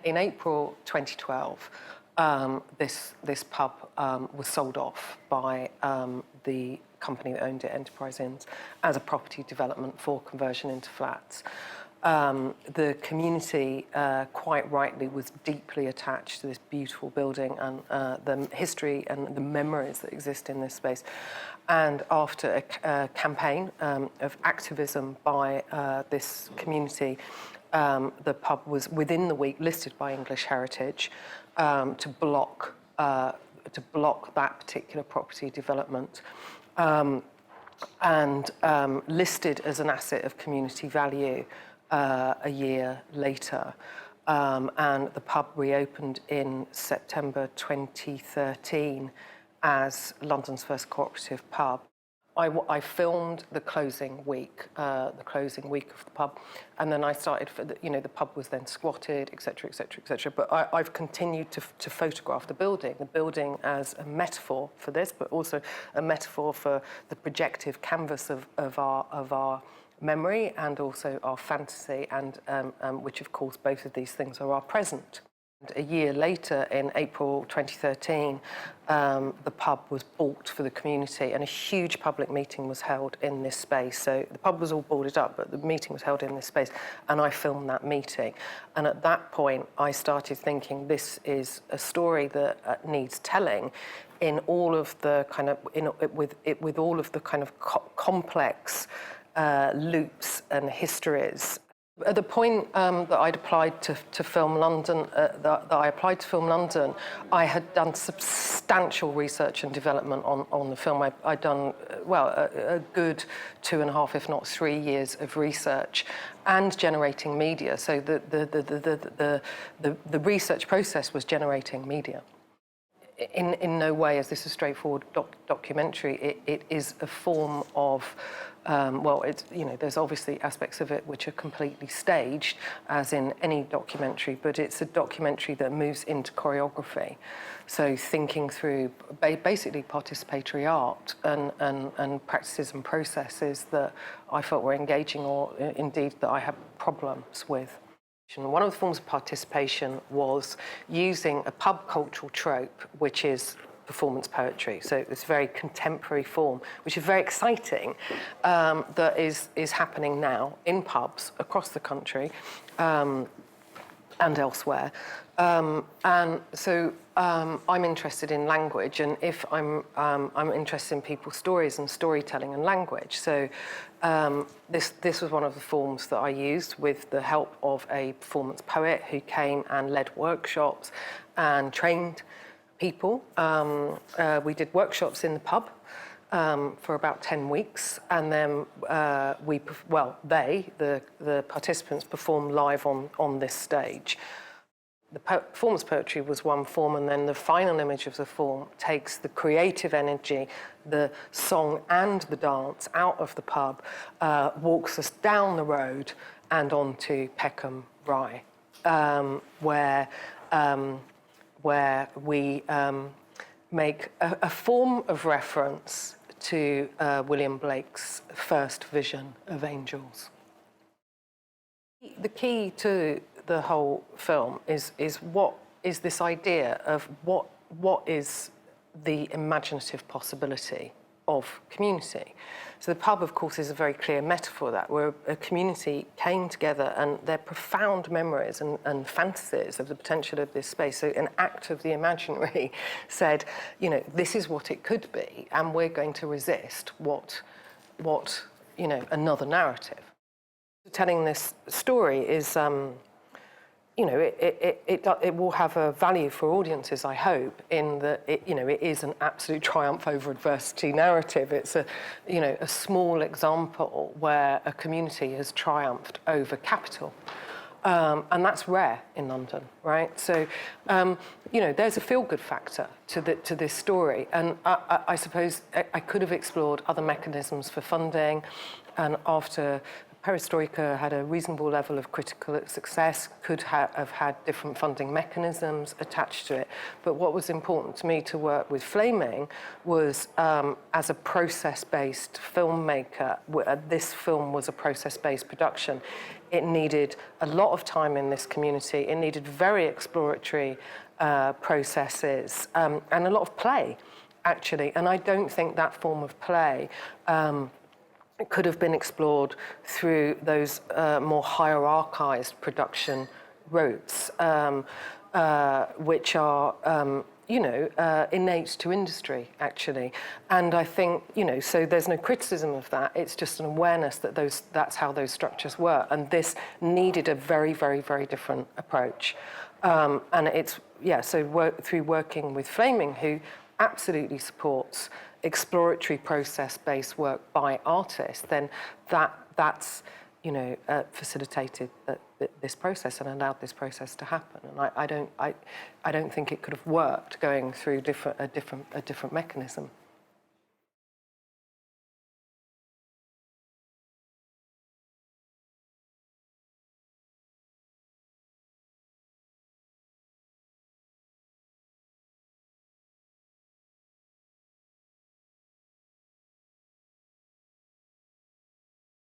In April 2012, this pub was sold off by the company that owned it, Enterprise Inns, as a property development for conversion into flats. The community, quite rightly, was deeply attached to this beautiful building and the history and the memories that exist in this space. And after a campaign of activism by this community, the pub was within the week listed by English Heritage to block that particular property development. And listed as an asset of community value a year later. And the pub reopened in September 2013 as London's first cooperative pub. I filmed the closing week of the pub, and then I started, the pub was then squatted, et cetera, et cetera, et cetera. But I've continued to photograph the building as a metaphor for this, but also a metaphor for the projective canvas of our memory and also our fantasy, and which, of course, both of these things are our present. A year later, in April 2013, the pub was bought for the community, and a huge public meeting was held in this space. So the pub was all boarded up, but the meeting was held in this space, and I filmed that meeting. And at that point, I started thinking, this is a story that needs telling in all of the kind of with all of the kind of complex loops and histories. At the point that I'd applied to film London, I had done substantial research and development on the film. I'd done, a good 2.5, if not 3 years of research and generating media. So the research process was generating media. In no way is this a straightforward documentary. It is a form of, there's obviously aspects of it which are completely staged, as in any documentary, but it's a documentary that moves into choreography. So thinking through basically participatory art and practices and processes that I felt were engaging, or indeed that I had problems with. One of the forms of participation was using a pub cultural trope, which is performance poetry. So it's a very contemporary form, which is very exciting, that is happening now in pubs across the country and elsewhere. And so I'm interested in language, and if I'm interested in people's stories and storytelling and language. So this was one of the forms that I used with the help of a performance poet who came and led workshops and trained people. We did workshops in the pub for about 10 weeks, and then the participants performed live on this stage. The performance poetry was one form, and then the final image of the form takes the creative energy, the song and the dance out of the pub, walks us down the road and onto Peckham Rye, where we make a form of reference to William Blake's first vision of angels. The key to the whole film is what is this idea of what is the imaginative possibility of community. So the pub, of course, is a very clear metaphor of that, where a community came together and their profound memories and fantasies of the potential of this space, so an act of the imaginary, said, this is what it could be, and we're going to resist what another narrative. Telling this story is, it will have a value for audiences, I hope, in that it is an absolute triumph over adversity narrative. It's a small example where a community has triumphed over capital. And that's rare in London, right? So, there's a feel-good factor to this story. And I suppose I could have explored other mechanisms for funding, and after Perestroika had a reasonable level of critical success, could have had different funding mechanisms attached to it. But what was important to me to work with FLAMIN was, as a process-based filmmaker, this film was a process-based production. it needed a lot of time in this community. It needed very exploratory processes and a lot of play, actually. And I don't think that form of play could have been explored through those more hierarchized production routes, which are innate to industry, actually. And I think, so there's no criticism of that. It's just an awareness that that's how those structures were. And this needed a very, very, very different approach. And it's, through working with FLAMIN, who absolutely supports exploratory process-based work by artists, then that's facilitated this process and allowed this process to happen. And I don't think it could have worked going through a different mechanism.